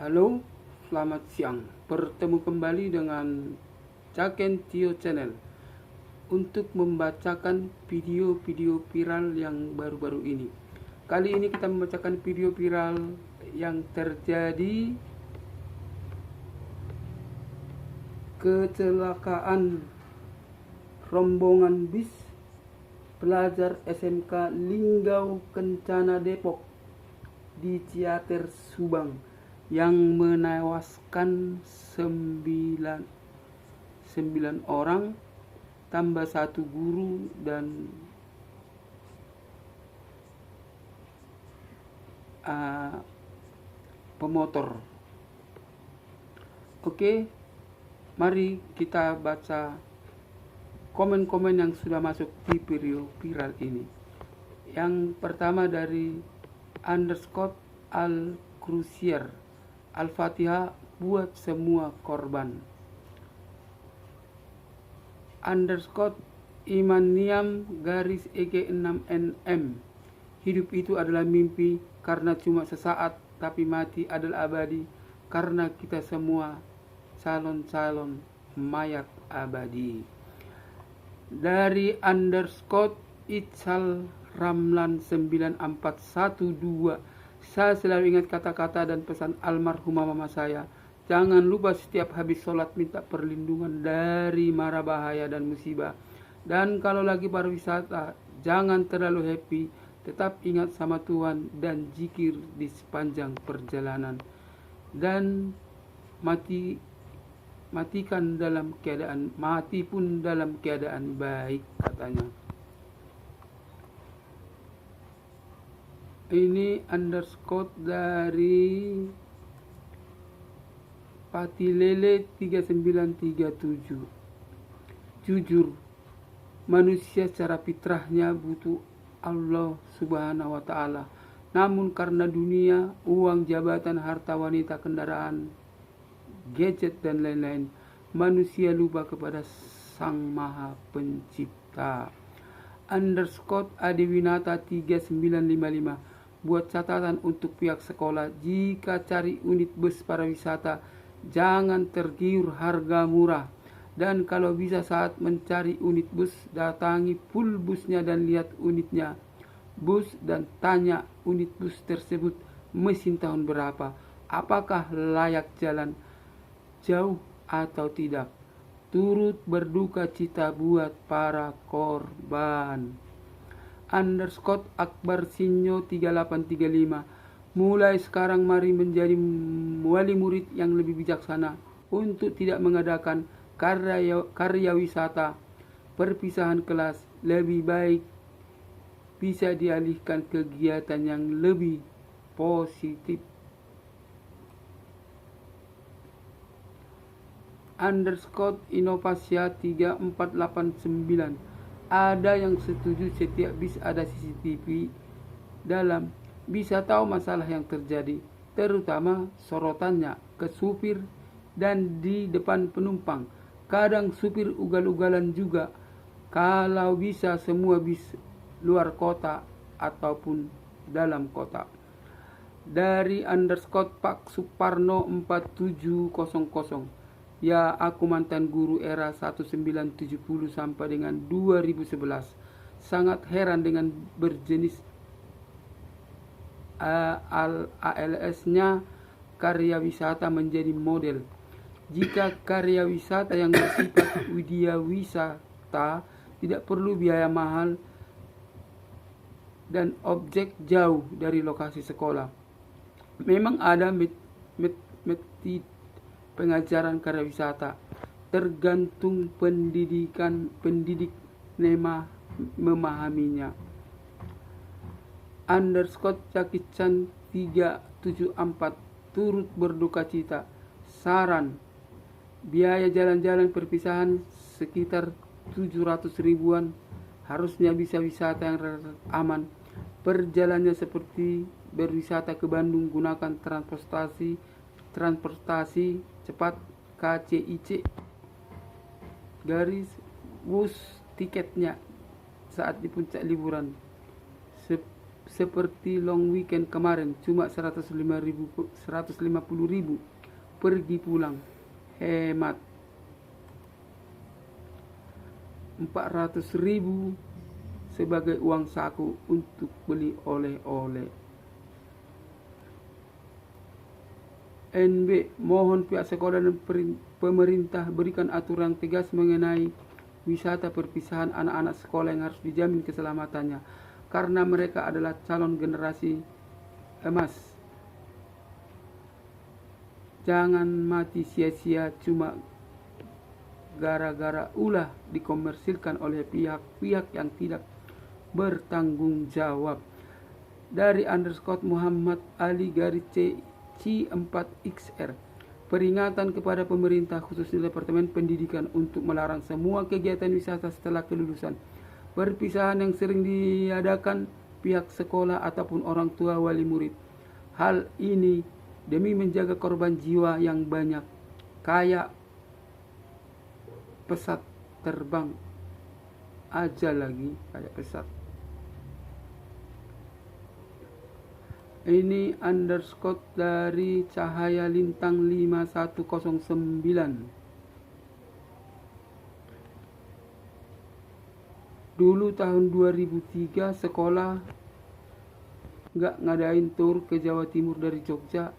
Halo, selamat siang. Bertemu kembali dengan Caken Tio Channel untuk membacakan video-video viral yang baru-baru ini. Kali ini kita membacakan video viral yang terjadi kecelakaan rombongan bis pelajar SMK Linggau Kencana Depok di Ciater Subang yang menewaskan 9 orang tambah 1 guru dan pemotor. Oke, mari kita baca komen-komen yang sudah masuk di video viral ini. Yang pertama dari underscore al crucier, Al-Fatihah buat semua korban. Underscore Imaniam garis EG6NM, hidup itu adalah mimpi karena cuma sesaat, tapi mati adalah abadi karena kita semua calon-calon mayat abadi. Dari underscore Itzal Ramlan 9412, saya selalu ingat kata-kata dan pesan almarhumah mama saya. Jangan lupa setiap habis sholat minta perlindungan dari mara bahaya dan musibah. Dan kalau lagi pariwisata, jangan terlalu happy. Tetap ingat sama Tuhan dan zikir di sepanjang perjalanan. Dan mati pun dalam keadaan baik, katanya. Ini underscore dari Patilele 3937. Jujur, manusia secara fitrahnya butuh Allah Subhanahu wa ta'ala. Namun karena dunia, uang, jabatan, harta, wanita, kendaraan, gadget dan lain-lain, manusia lupa kepada Sang Maha Pencipta. Underscore Adiwinata 3955, buat catatan untuk pihak sekolah, jika cari unit bus pariwisata jangan tergiur harga murah, dan kalau bisa saat mencari unit bus datangi pool busnya dan lihat unitnya bus dan tanya unit bus tersebut mesin tahun berapa, apakah layak jalan jauh atau tidak. Turut berduka cita buat para korban. Underscore Akbar Sinyo 3835, mulai sekarang mari menjadi wali murid yang lebih bijaksana untuk tidak mengadakan karya wisata perpisahan kelas, lebih baik bisa dialihkan kegiatan yang lebih positif. Underscore Inovasia 3489, ada yang setuju setiap bis ada CCTV dalam, bisa tahu masalah yang terjadi, terutama sorotannya ke supir dan di depan penumpang. Kadang supir ugal-ugalan juga. Kalau bisa semua bis luar kota ataupun dalam kota. Dari underscore Pak Suparno 4700, ya aku mantan guru era 1970 sampai dengan 2011. Sangat heran dengan berjenis ALS-nya karya wisata menjadi model. Jika karya wisata yang bersifat widya wisata tidak perlu biaya mahal dan objek jauh dari lokasi sekolah. Memang ada metode pengajaran karya wisata, tergantung pendidik memahaminya. Underscore Cakichan 374, turut berduka cita. Saran, biaya jalan-jalan perpisahan sekitar 700 ribuan, harusnya bisa wisata yang relatif aman. Perjalanannya seperti berwisata ke Bandung, gunakan transportasi cepat KCIC garis bus tiketnya saat di puncak liburan seperti long weekend kemarin cuma 150.000 pergi pulang, hemat. 400.000 sebagai uang saku untuk beli oleh-oleh. NB, mohon pihak sekolah dan pemerintah berikan aturan tegas mengenai wisata perpisahan anak-anak sekolah yang harus dijamin keselamatannya, karena mereka adalah calon generasi emas. Jangan mati sia-sia cuma gara-gara ulah dikomersilkan oleh pihak-pihak yang tidak bertanggung jawab. Dari _Muhammad Ali garis C4XR, peringatan kepada pemerintah khususnya Departemen Pendidikan untuk melarang semua kegiatan wisata setelah kelulusan. Perpisahan yang sering diadakan pihak sekolah ataupun orang tua wali murid. Hal ini demi menjaga korban jiwa yang banyak, kayak pesat terbang aja lagi, kayak pesat. Ini dari Cahaya Lintang 5109. Dulu tahun 2003 sekolah nggak ngadain tur ke Jawa Timur dari Jogja.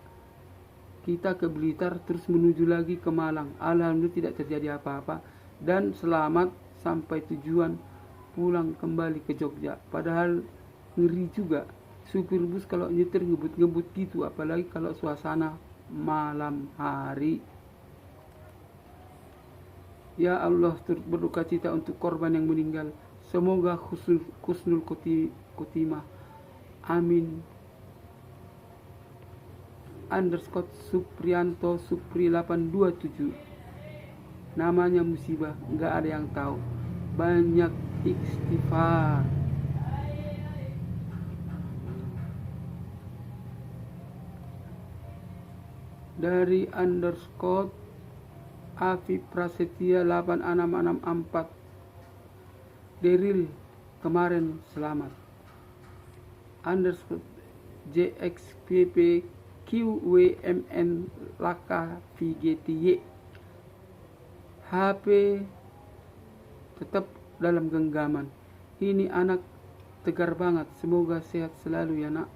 Kita ke Blitar terus menuju lagi ke Malang. Alhamdulillah tidak terjadi apa-apa dan selamat sampai tujuan, pulang kembali ke Jogja. Padahal ngeri juga supir bus kalau nyetir ngebut-ngebut gitu, apalagi kalau suasana malam hari. Ya Allah, turut berduka cita untuk korban yang meninggal. Semoga husnul khotimah. Amin. _Suprianto Supri 827. Namanya musibah, nggak ada yang tahu. Banyak istighfar. Dari _Afif Prasetya 8664. Deril kemarin selamat. _JXPP QWMN Laka VGTY. HP tetap dalam genggaman. Ini anak tegar banget, semoga sehat selalu ya nak.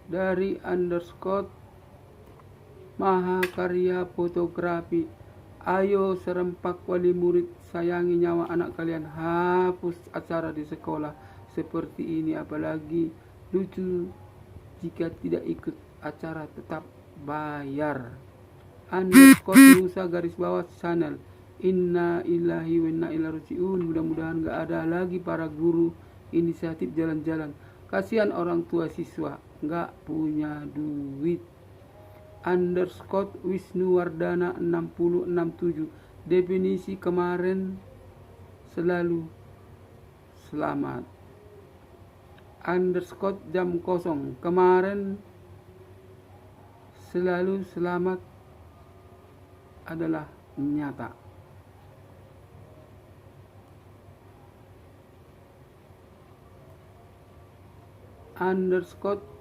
Dari _Mahakarya Fotografi. Ayo serempak wali murid, sayangi nyawa anak kalian, hapus acara di sekolah seperti ini, apalagi lucu jika tidak ikut acara tetap bayar. _Musa garis bawah channel. Inna ilahi wa inna ilaihi rajiun. Mudah-mudahan gak ada lagi para guru inisiatif jalan-jalan. Kasihan orang tua siswa gak punya duit. _Wisnuwardana 6067. Definisi kemarin selalu selamat. _jam kosong. Kemarin selalu selamat adalah nyata.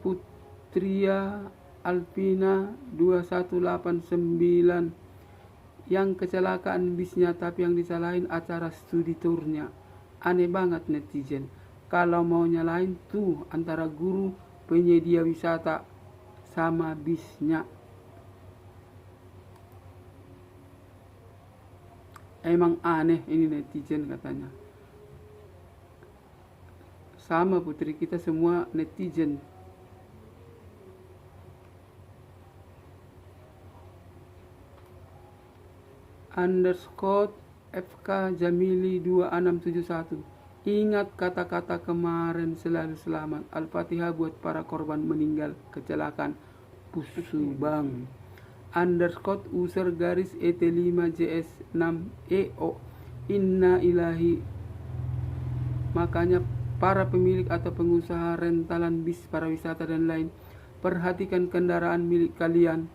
_Putria Alpina 2189. Yang kecelakaan bisnya tapi yang disalahin acara studi tournya. Aneh banget netizen. Kalau mau nyalain tuh antara guru, penyedia wisata, sama bisnya. Emang aneh ini netizen katanya. Sama putri, kita semua netizen. _FK Jamili 2671. Ingat kata-kata kemarin, selalu selamat. Al-Fatihah buat para korban meninggal kecelakaan bus Subang. _user garis ET5JS6EO. Inna ilahi. Makanya para pemilik atau pengusaha rentalan bis pariwisata dan lain, perhatikan kendaraan milik kalian.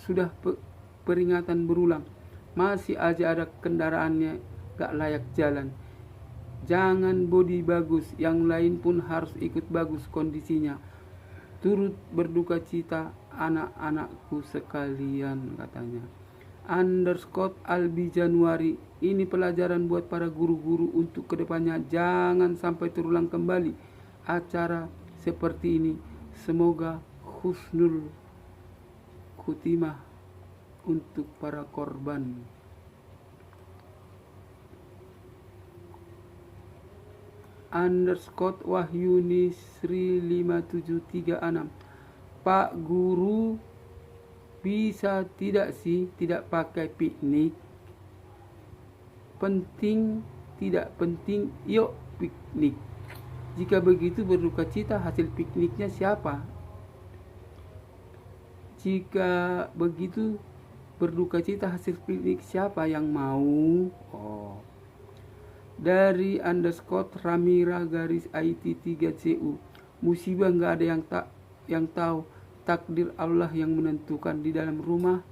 Sudah peringatan berulang. masih aja ada kendaraannya gak layak jalan. Jangan bodi bagus, yang lain pun harus ikut bagus kondisinya. Turut berduka cita anak-anakku sekalian, katanya. Underscore Albi Januari, ini pelajaran buat para guru-guru untuk kedepannya. Jangan sampai terulang kembali acara seperti ini. Semoga husnul khutimah untuk para korban. Underscore Wahyuni Sri 5736, Pak Guru, bisa tidak sih tidak pakai piknik? Penting tidak penting, yuk piknik. Jika begitu berduka cita hasil pikniknya siapa? Jika begitu berduka cita hasil piknik siapa yang mau? Dari underscore Ramira garis IT 3CU, musibah nggak ada yang tahu, takdir Allah yang menentukan. Di dalam rumah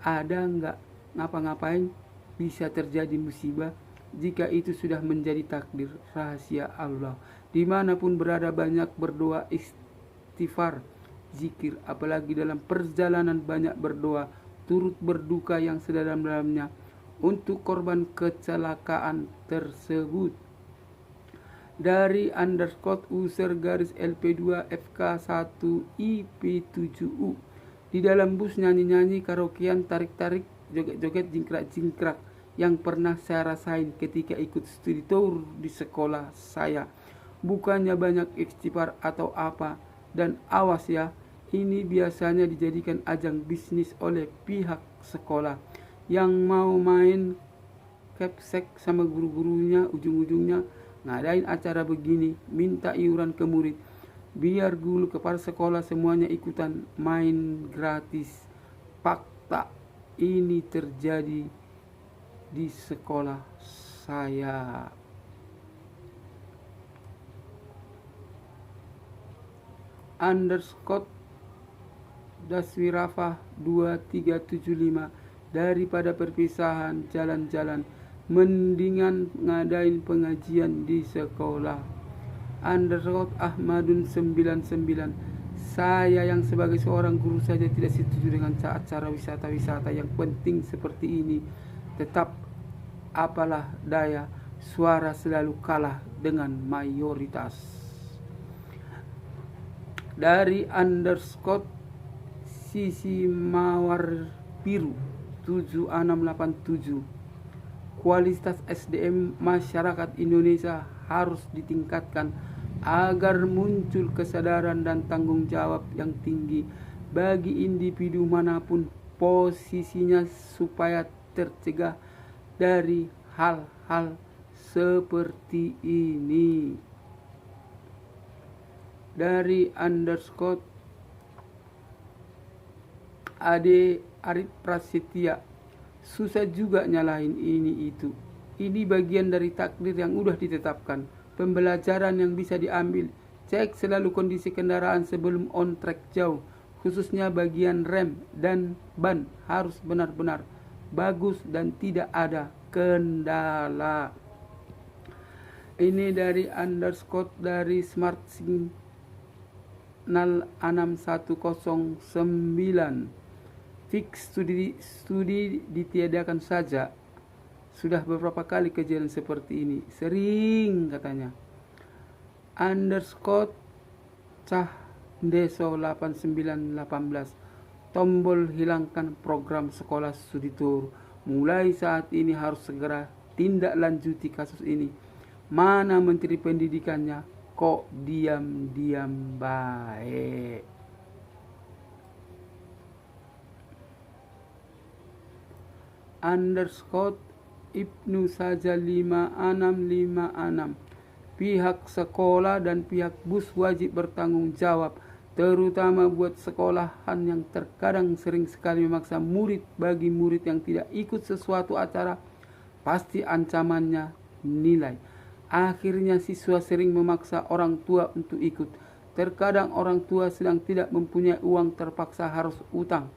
ada nggak ngapa-ngapain bisa terjadi musibah. Jika itu sudah menjadi takdir, rahasia Allah. Dimanapun berada banyak berdoa, istighfar, zikir. Apalagi dalam perjalanan banyak berdoa, turut berduka yang sedalam-dalamnya untuk korban kecelakaan tersebut. Dari underscore user garis LP2 FK1 IP7U, di dalam bus nyanyi-nyanyi, karaokean, tarik-tarik, joget-joget, jingkrak-jingkrak yang pernah saya rasain ketika ikut studi tour di sekolah saya. Bukannya banyak istighfar atau apa, dan awas ya, ini biasanya dijadikan ajang bisnis oleh pihak sekolah yang mau main kepsek sama guru-gurunya. Ujung-ujungnya ngadain acara begini, minta iuran ke murid, biar guru kepala sekolah semuanya ikutan main gratis. Fakta ini terjadi di sekolah saya. Underscore Daswirafah 2375, daripada perpisahan jalan-jalan, mendingan ngadain pengajian di sekolah. Underscore Ahmadun 99, saya yang sebagai seorang guru saja tidak setuju dengan acara wisata-wisata yang penting seperti ini. Tetap apalah daya, suara selalu kalah dengan mayoritas. Dari underscore Sisi Mawar Biru 7687, kualitas SDM masyarakat Indonesia harus ditingkatkan agar muncul kesadaran dan tanggung jawab yang tinggi bagi individu manapun posisinya, supaya tercegah dari hal-hal seperti ini. Dari underscore Ade Arif Prasetya, susah juga nyalahin ini itu. Ini bagian dari takdir yang udah ditetapkan. Pembelajaran yang bisa diambil, cek selalu kondisi kendaraan sebelum on track jauh, khususnya bagian rem dan ban harus benar-benar bagus dan tidak ada kendala. Ini dari underscore dari Smart Signal 6109, fix studi ditiadakan saja. Sudah beberapa kali kejadian seperti ini, sering katanya. Underscore Cah Deso 8918, tombol hilangkan program sekolah studi tour. Mulai saat ini harus segera tindak lanjuti kasus ini. Mana menteri pendidikannya, kok diam-diam baik? Underscore Ibnu Saja 5656, pihak sekolah dan pihak bus wajib bertanggung jawab, terutama buat sekolahan yang terkadang sering sekali memaksa murid. Bagi murid yang tidak ikut sesuatu acara, pasti ancamannya nilai. Akhirnya siswa sering memaksa orang tua untuk ikut. Terkadang orang tua sedang tidak mempunyai uang, terpaksa harus utang.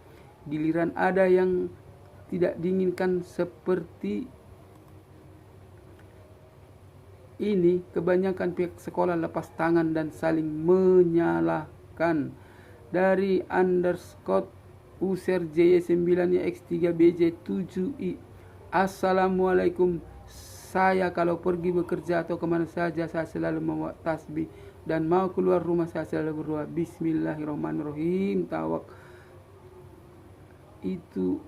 Giliran ada yang tidak diinginkan seperti ini, kebanyakan pihak sekolah lepas tangan dan saling menyalahkan. Dari underscore user JY9X3BJ7I. Assalamualaikum. Saya kalau pergi bekerja atau kemana saja, saya selalu membawa tasbih, dan mau keluar rumah saya selalu berdoa Bismillahirrahmanirrahim, tawak itu,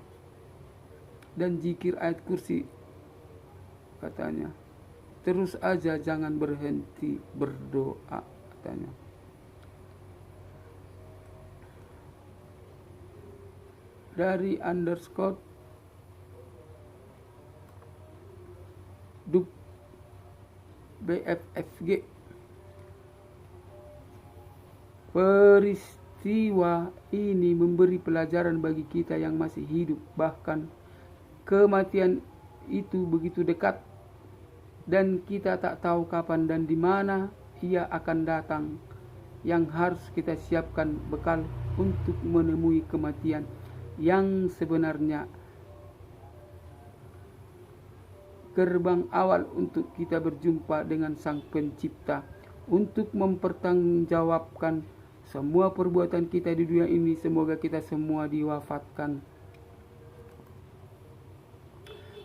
dan zikir ayat kursi, katanya. Terus aja, jangan berhenti berdoa, katanya. Dari underscore dub BFFG. Peristiwa ini memberi pelajaran bagi kita yang masih hidup, bahkan kematian itu begitu dekat dan kita tak tahu kapan dan di mana ia akan datang. Yang harus kita siapkan bekal untuk menemui kematian yang sebenarnya, gerbang awal untuk kita berjumpa dengan Sang Pencipta, untuk mempertanggungjawabkan semua perbuatan kita di dunia ini. Semoga kita semua diwafatkan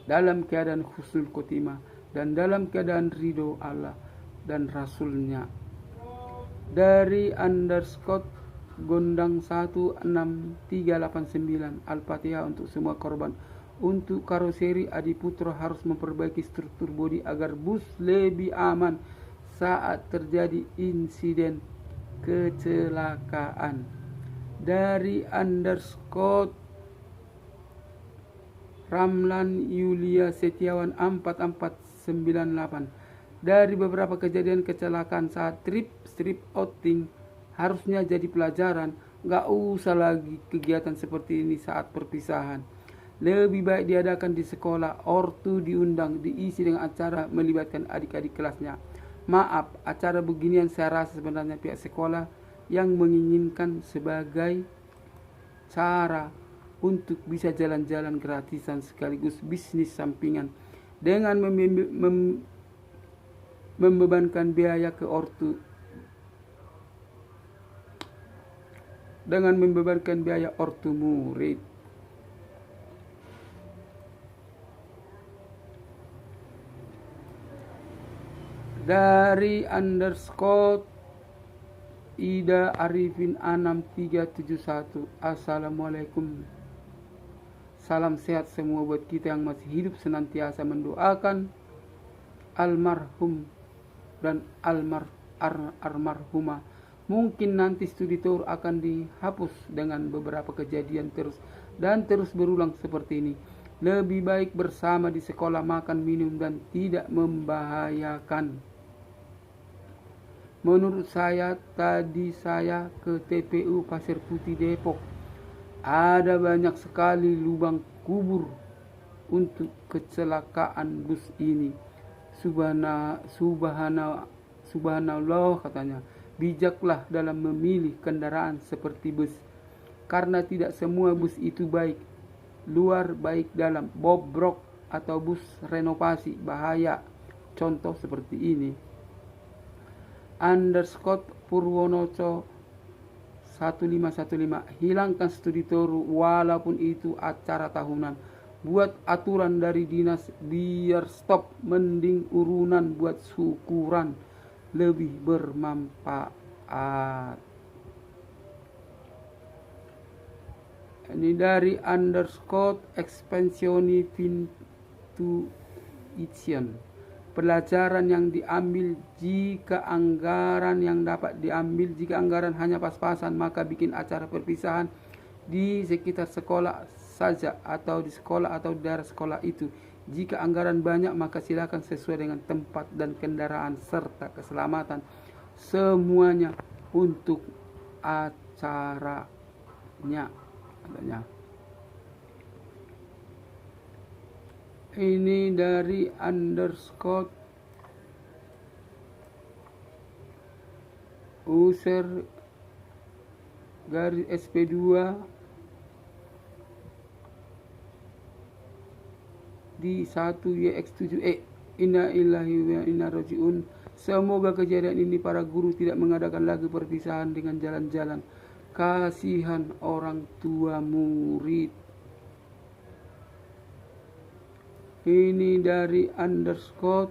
dalam keadaan husnul khotimah dan dalam keadaan ridho Allah dan Rasulnya. Dari underscore gondang 16389. Al-Fatihah untuk semua korban. Untuk karoseri, Adi Putra harus memperbaiki struktur bodi agar bus lebih aman saat terjadi insiden kecelakaan. Dari underscore Ramlan Yulia Setiawan 4498. Dari beberapa kejadian kecelakaan saat strip outing harusnya jadi pelajaran. Gak usah lagi kegiatan seperti ini saat perpisahan. Lebih baik diadakan di sekolah, ortu diundang, diisi dengan acara melibatkan adik-adik kelasnya. Maaf, acara beginian saya rasa sebenarnya pihak sekolah yang menginginkan sebagai cara untuk bisa jalan-jalan gratisan sekaligus bisnis sampingan dengan membebankan biaya ke ortu, murid. Dari underscore Ida Arifin 6371. Assalamualaikum. Salam sehat semua buat kita yang masih hidup, senantiasa mendoakan almarhum dan almarhumah. Mungkin nanti studi tour akan dihapus dengan beberapa kejadian terus berulang seperti ini. Lebih baik bersama di sekolah, makan, minum, dan tidak membahayakan. Menurut saya, tadi saya ke TPU Pasir Putih Depok. Ada banyak sekali lubang kubur untuk kecelakaan bus ini. Subhanallah, katanya. Bijaklah dalam memilih kendaraan seperti bus, karena tidak semua bus itu baik luar baik dalam. Bobrok atau bus renovasi bahaya. Contoh seperti ini. Underscore Purwonoco 1515. Hilangkan studi tour walaupun itu acara tahunan. Buat aturan dari dinas biar stop, mending urunan buat syukuran, lebih bermanfaat. Ini dari underscore expansioni intuition. Pelajaran yang diambil jika anggaran hanya pas-pasan, maka bikin acara perpisahan di sekitar sekolah saja, atau di sekolah atau di daerah sekolah itu. Jika anggaran banyak, maka silakan sesuai dengan tempat dan kendaraan serta keselamatan semuanya untuk acaranya. Ini dari underscore user garis SP2 di 1YX7E. Inna lillahi wa inna rajiun. Semoga kejadian ini para guru tidak mengadakan lagi perpisahan dengan jalan-jalan. Kasihan orang tua murid. Ini dari underscore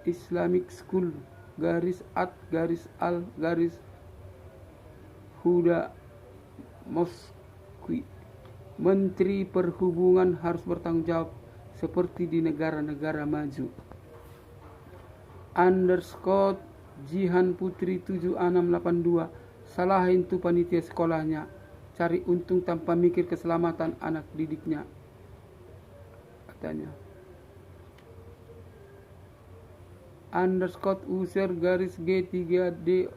Islamic School @al_Huda Moskwi. Menteri Perhubungan harus bertanggung jawab seperti di negara-negara maju. Underscore Jihan Putri 7682. Salahin tuh panitia sekolahnya, cari untung tanpa mikir keselamatan anak didiknya, katanya. Underscore user G3D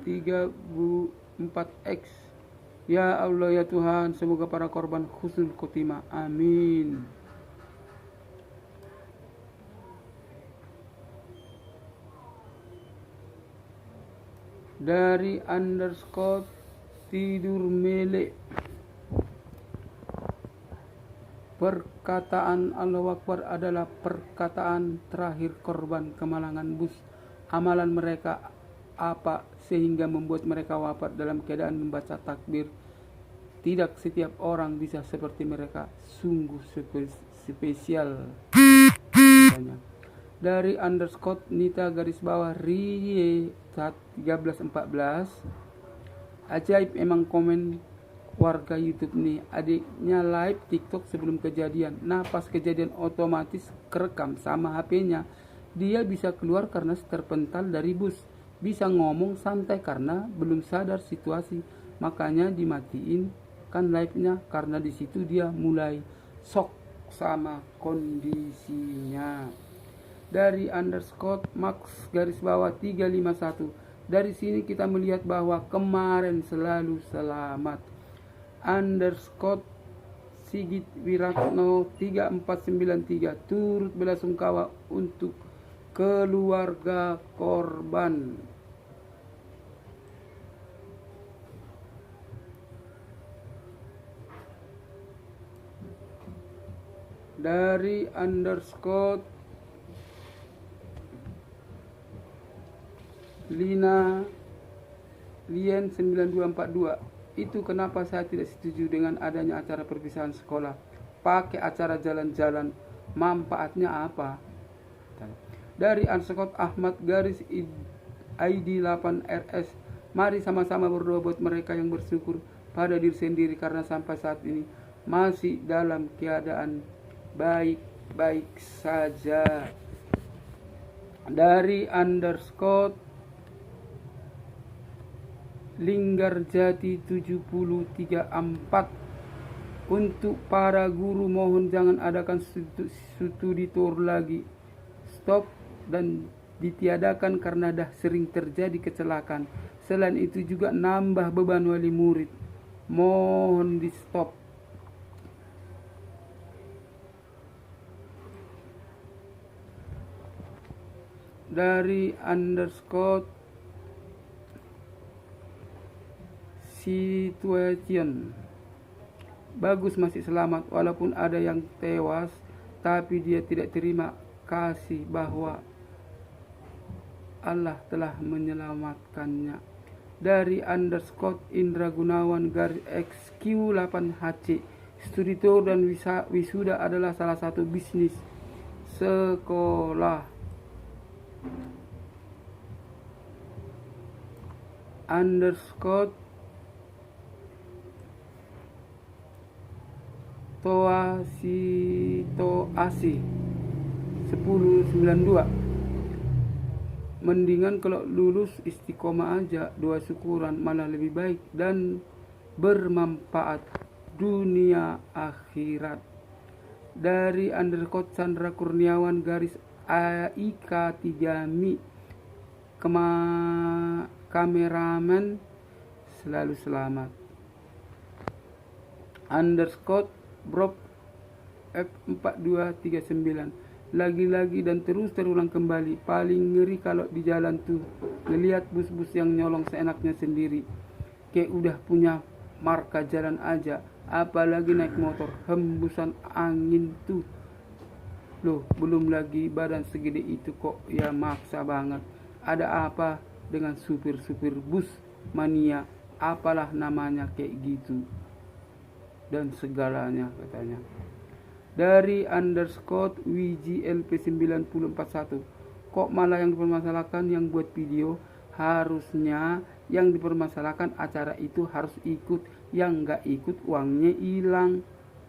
34X. Ya Allah ya Tuhan, semoga para korban husnul khotimah. Amin. Dari underscore tidur mele. Perkataan Allahu Akbar adalah perkataan terakhir korban kemalangan bus. Amalan mereka apa sehingga membuat mereka wafat dalam keadaan membaca takbir? Tidak setiap orang bisa seperti mereka. Sungguh spesial. Dari underscore Nita _Rie 1314. Ajaib emang komen warga YouTube nih. Adiknya live TikTok sebelum kejadian. Nah pas kejadian otomatis kerekam sama HP-nya. Dia bisa keluar karena terpental dari bus. Bisa ngomong santai karena belum sadar situasi. Makanya dimatiin kan live-nya, karena di situ dia mulai shock sama kondisinya. Dari underscore Max _351. Dari sini kita melihat bahwa kemarin selalu selamat. Underscore Sigit Wiratno 3493. Turut belasungkawa untuk keluarga korban. Dari underscore Lina Lien 9242. Itu kenapa saya tidak setuju dengan adanya acara perpisahan sekolah. Pakai acara jalan-jalan, manfaatnya apa? Dari underscore Ahmad ID 8RS. Mari sama-sama berdoa buat mereka yang bersyukur pada diri sendiri karena sampai saat ini masih dalam keadaan baik-baik saja. Dari underscore Linggarjati 7034. Untuk para guru mohon jangan adakan studi tour lagi. Stop dan ditiadakan karena dah sering terjadi kecelakaan. Selain itu juga nambah beban wali murid. Mohon di stop. Dari underscore situation. Bagus masih selamat walaupun ada yang tewas, tapi dia tidak terima kasih bahwa Allah telah menyelamatkannya. Dari underscore Indra Gunawan XQ8HC. Studi tour dan wisuda adalah salah satu bisnis sekolah. Underscore Toa Sito Asi 1092. Mendingan kalau lulus istiqomah aja, doa syukuran malah lebih baik dan bermanfaat dunia akhirat. Dari underscore Chandra Kurniawan AIK3Mi. Kameramen selalu selamat. Underscore Brob F4239. Lagi-lagi dan terus terulang kembali. Paling ngeri kalau di jalan tuh ngelihat bus-bus yang nyolong seenaknya sendiri. Kayak udah punya marka jalan aja. Apalagi naik motor, hembusan angin tuh Loh, belum lagi badan segede itu kok ya maksa banget. Ada apa dengan supir-supir bus mania, apalah namanya kayak gitu, dan segalanya katanya. Dari underscore WGLP 9041, kok malah yang dipermasalahkan yang buat video? Harusnya yang dipermasalahkan acara itu harus ikut, yang nggak ikut uangnya hilang.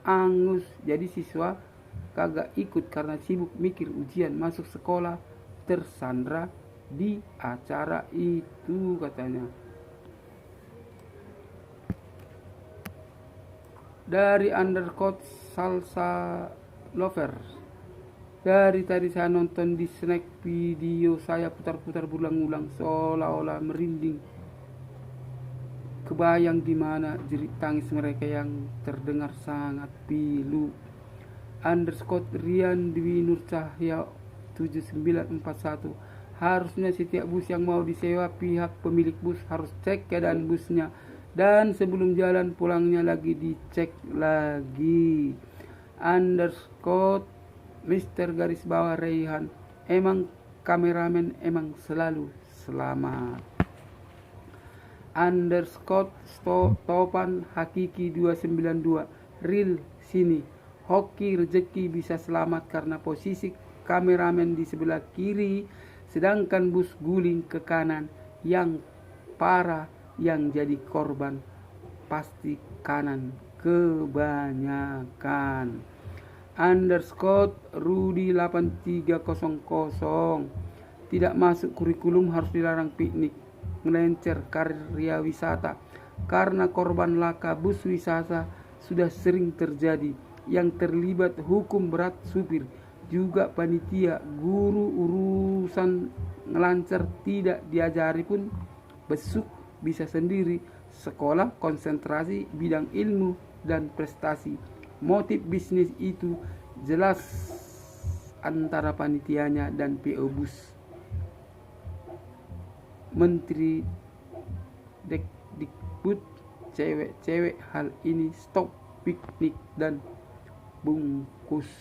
Angus. Jadi siswa kagak ikut karena sibuk mikir ujian masuk sekolah, tersandra di acara itu katanya. Dari undercoat salsa lover, dari tadi saya nonton di snack video saya putar-putar berulang-ulang seolah-olah merinding, kebayang di mana jerit tangis mereka yang terdengar sangat pilu. Underscore Rian Dwi Nur Cahya 7941, harusnya setiap bus yang mau disewa pihak pemilik bus harus cek keadaan busnya, dan sebelum jalan pulangnya lagi dicek lagi. Underscore Mr. garis bawah Raihan, emang kameramen emang selalu selamat. Underscore Topan Hakiki 292, real sini, hoki rezeki bisa selamat karena posisi kameramen di sebelah kiri, sedangkan bus guling ke kanan. Yang parah yang jadi korban pasti kanan kebanyakan. Underscore Rudy 8300, tidak masuk kurikulum harus dilarang piknik, melencer karya wisata karena korban laka bus wisata sudah sering terjadi. Yang terlibat hukum berat supir, juga panitia, guru urusan ngelancar tidak diajari pun besuk bisa sendiri. Sekolah konsentrasi bidang ilmu dan prestasi. Motif bisnis itu jelas antara panitianya dan PO bus. Menteri Dikbud, cewek-cewek hal ini stop piknik dan bungkus.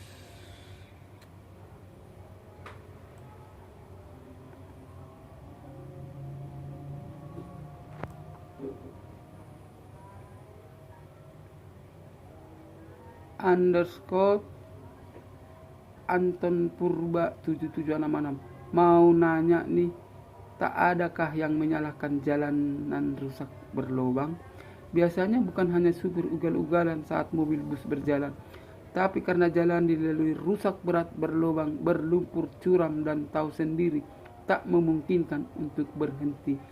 Underscore Anton Purba 7766, mau nanya nih, tak adakah yang menyalahkan jalanan rusak berlubang? Biasanya bukan hanya supir ugal-ugalan saat mobil bus berjalan, tapi karena jalan dilalui rusak berat, berlubang, berlumpur, curam, dan tahu sendiri tak memungkinkan untuk berhenti.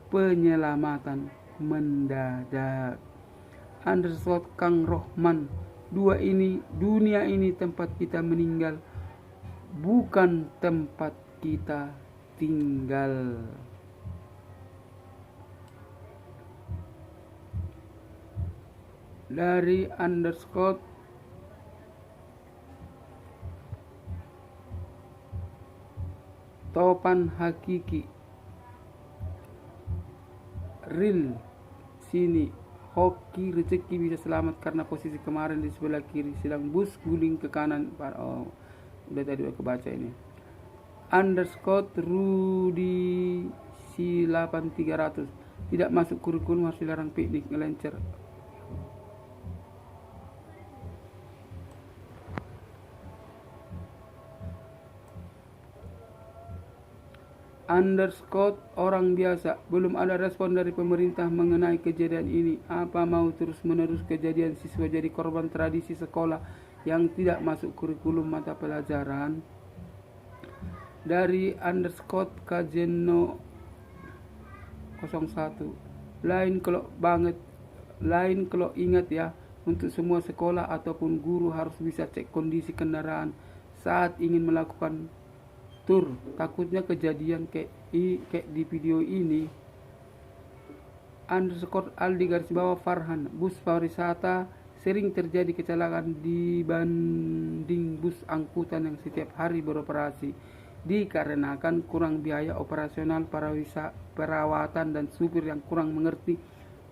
Penyelamatan mendadak. Underscore Kang Rohman, dunia ini tempat kita meninggal, bukan tempat kita tinggal. Dari underscore Topan Hakiki, real sini, hoki rezeki bisa selamat karena posisi kemarin di sebelah kiri, sedang bus guling ke kanan. Udah tadi udah kebaca ini. Underscore Rudy C8300, tidak masuk kurikulum harus dilarang piknik, ngelencer. Underscore orang biasa, belum ada respon dari pemerintah mengenai kejadian ini. Apa mau terus-menerus kejadian siswa jadi korban tradisi sekolah yang tidak masuk kurikulum mata pelajaran? Dari underscore Kajeno 01, lain kalau ingat ya, untuk semua sekolah ataupun guru harus bisa cek kondisi kendaraan saat ingin melakukan tur, takutnya kejadian kayak di video ini. Underscore Aldi garis bawah Farhan, bus pariwisata sering terjadi kecelakaan dibanding bus angkutan yang setiap hari beroperasi, dikarenakan kurang biaya operasional perawatan dan supir yang kurang mengerti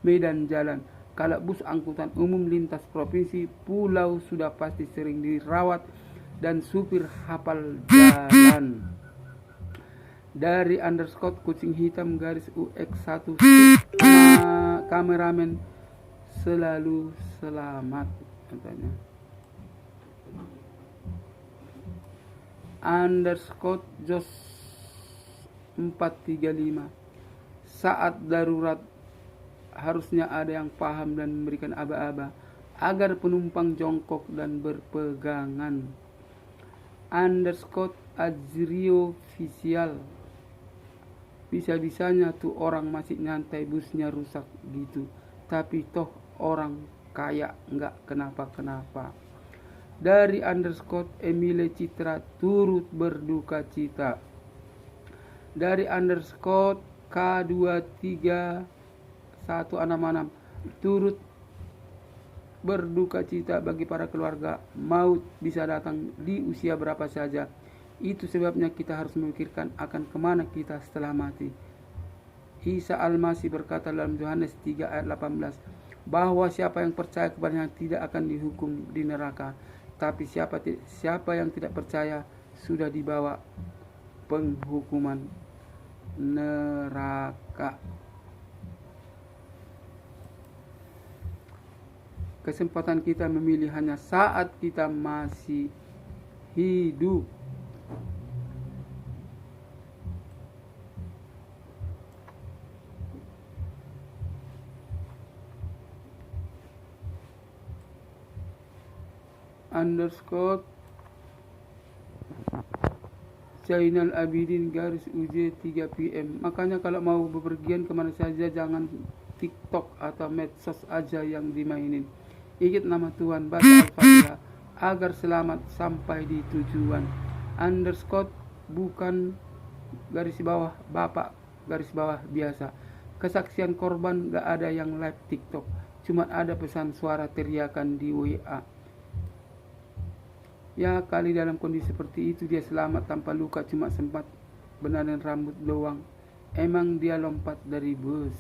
medan jalan. Kalau bus angkutan umum lintas provinsi pulau sudah pasti sering dirawat dan supir hafal jalan. Dari underscore kucing hitam garis UX1 kameramen selalu selamat katanya. Underscore Jos 435 saat darurat harusnya ada yang paham dan memberikan aba-aba agar penumpang jongkok dan berpegangan. Underscore Azrio Official bisa-bisanya tuh orang masih nyantai busnya rusak gitu, tapi toh orang kaya nggak kenapa-kenapa. Dari underscore Emile Citra turut berduka cita. Dari underscore K23166 turut berduka cita bagi para keluarga. Maut bisa datang di usia berapa saja. Itu sebabnya kita harus memikirkan akan kemana kita setelah mati. Isa Al-Masih berkata dalam Yohanes 3 ayat 18 bahwa siapa yang percaya kepadanya tidak akan dihukum di neraka, tapi siapa yang tidak percaya sudah dibawa penghukuman neraka. Kesempatan kita memilih hanya saat kita masih hidup. Underscore Zainal Abidin garis UJ 3 PM. Makanya kalau mau bepergian kemana saja jangan TikTok atau medsos aja yang dimainin. Ingat nama Tuhan, baca Al-Fatihah agar selamat sampai di tujuan. Underscore bukan garis bawah bapak garis bawah biasa. Kesaksian korban gak ada yang live TikTok, cuma ada pesan suara teriakan di WA. Ya kali dalam kondisi seperti itu dia selamat tanpa luka, cuma sempat benaran rambut doang. Emang dia lompat dari bus.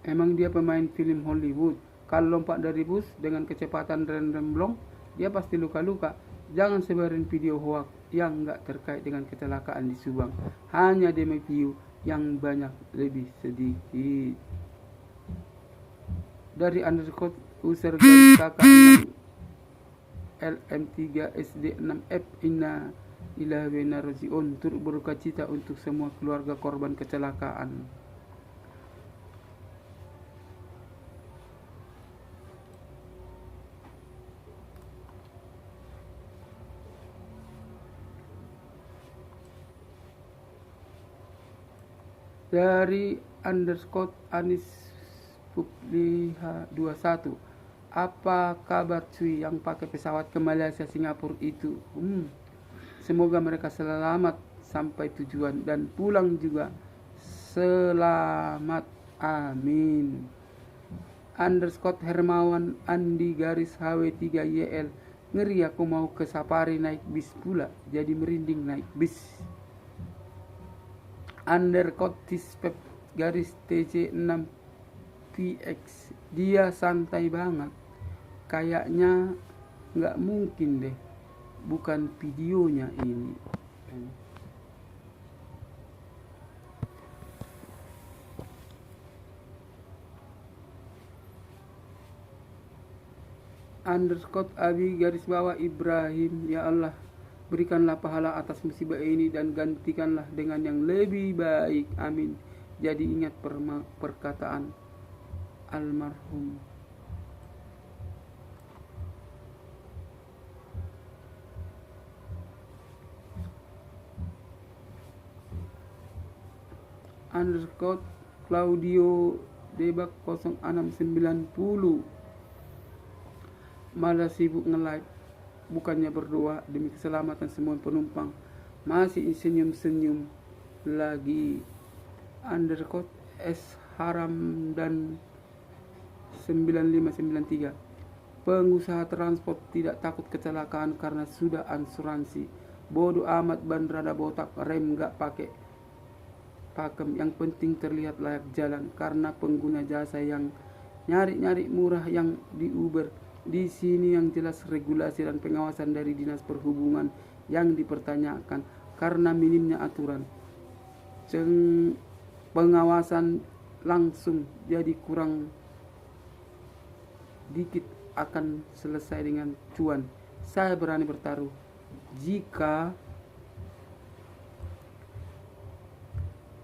Emang dia pemain film Hollywood. Kalau lompat dari bus dengan kecepatan remblong, dia pasti luka-luka. Jangan sebarin video hoax yang gak terkait dengan kecelakaan di Subang. Hanya demi view yang banyak lebih sedikit. Dari underscore user garis KK6 LM3 SD6F Inna Lillahi wa inna ilaihi raji'un. Turut berduka cita untuk semua keluarga korban kecelakaan. Dari underscore Anis Publiha 21 apa kabar cuy yang pakai pesawat ke Malaysia Singapura itu? Semoga mereka selamat sampai tujuan dan pulang juga selamat, amin. Underscore Hermawan Andi garis HW3YL ngeri aku mau ke safari naik bis pula, jadi merinding naik bis. Underscore Tispep garis TC6 PX dia santai banget, kayaknya nggak mungkin deh bukan videonya ini. Underscore Abi garis bawah Ibrahim, ya Allah berikanlah pahala atas musibah ini dan gantikanlah dengan yang lebih baik, amin. Jadi ingat perkataan almarhum. Underscore Claudio Debak 0690 malah sibuk nge-live, bukannya berdoa demi keselamatan semua penumpang, masih senyum-senyum lagi. Underscore S Haram dan 9593 pengusaha transport tidak takut kecelakaan karena sudah asuransi. Bodoh amat ban rada botak, rem gak pakai pakem, yang penting terlihat layak jalan karena pengguna jasa yang nyari-nyari murah yang di Uber. Di sini yang jelas regulasi dan pengawasan dari Dinas Perhubungan yang dipertanyakan karena minimnya aturan. Pengawasan langsung jadi kurang dikit akan selesai dengan cuan. Saya berani bertaruh jika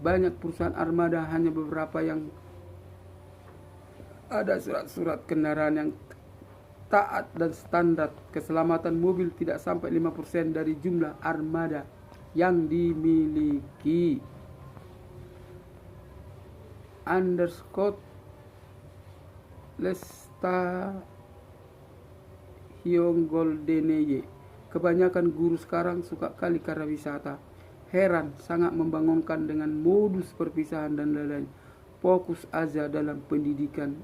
banyak perusahaan armada, hanya beberapa yang ada surat-surat kendaraan yang taat dan standar keselamatan mobil tidak sampai 5% dari jumlah armada yang dimiliki. Underscore Lesta Hyonggoldeneye. Kebanyakan guru sekarang suka kali karena wisata. Heran, sangat membangunkan dengan modus perpisahan dan lain-lain. Fokus aja dalam pendidikan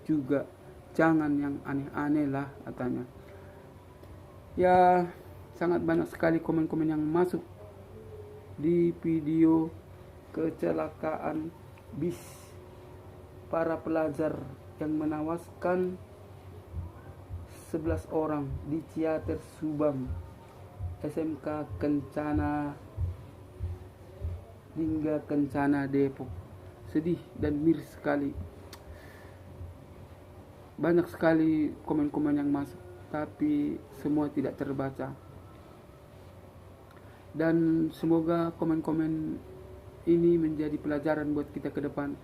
juga. Jangan yang aneh-aneh lah, katanya. Ya, sangat banyak sekali komen-komen yang masuk di video kecelakaan bis para pelajar yang menewaskan 11 orang di Ciater Subang, SMK Kencana hingga Kencana Depok. Sedih dan miris sekali. Banyak sekali komen-komen yang masuk, tapi semua tidak terbaca. Dan semoga komen-komen ini menjadi pelajaran buat kita ke depan,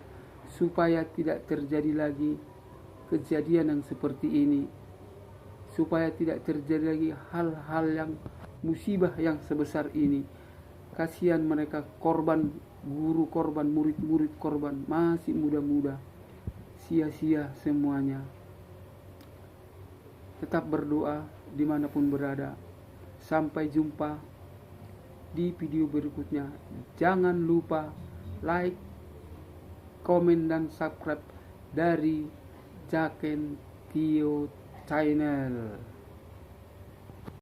supaya tidak terjadi lagi kejadian yang seperti ini, supaya tidak terjadi lagi hal-hal yang musibah yang sebesar ini. Kasihan mereka, korban, guru korban, murid-murid korban, masih muda-muda, sia-sia semuanya. Tetap berdoa dimanapun berada. Sampai jumpa di video berikutnya. Jangan lupa like, komen, dan subscribe dari Jaken Tio Channel.